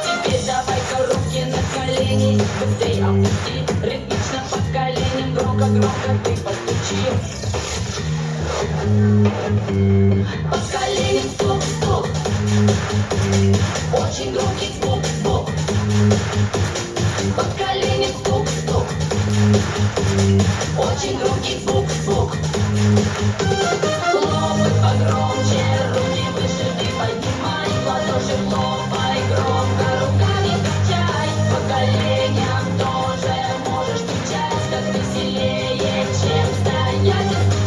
Теперь давай-ка руки на колени, быстрей опусти, ритмично по коленям, громко-громко ты постучи. По коленям стук-стук, очень громкий звук-звук. По коленям стук-стук, очень громкий звук-звук. Хлопай погромче, руки выше ты поднимай, в ладоши хлопай громче.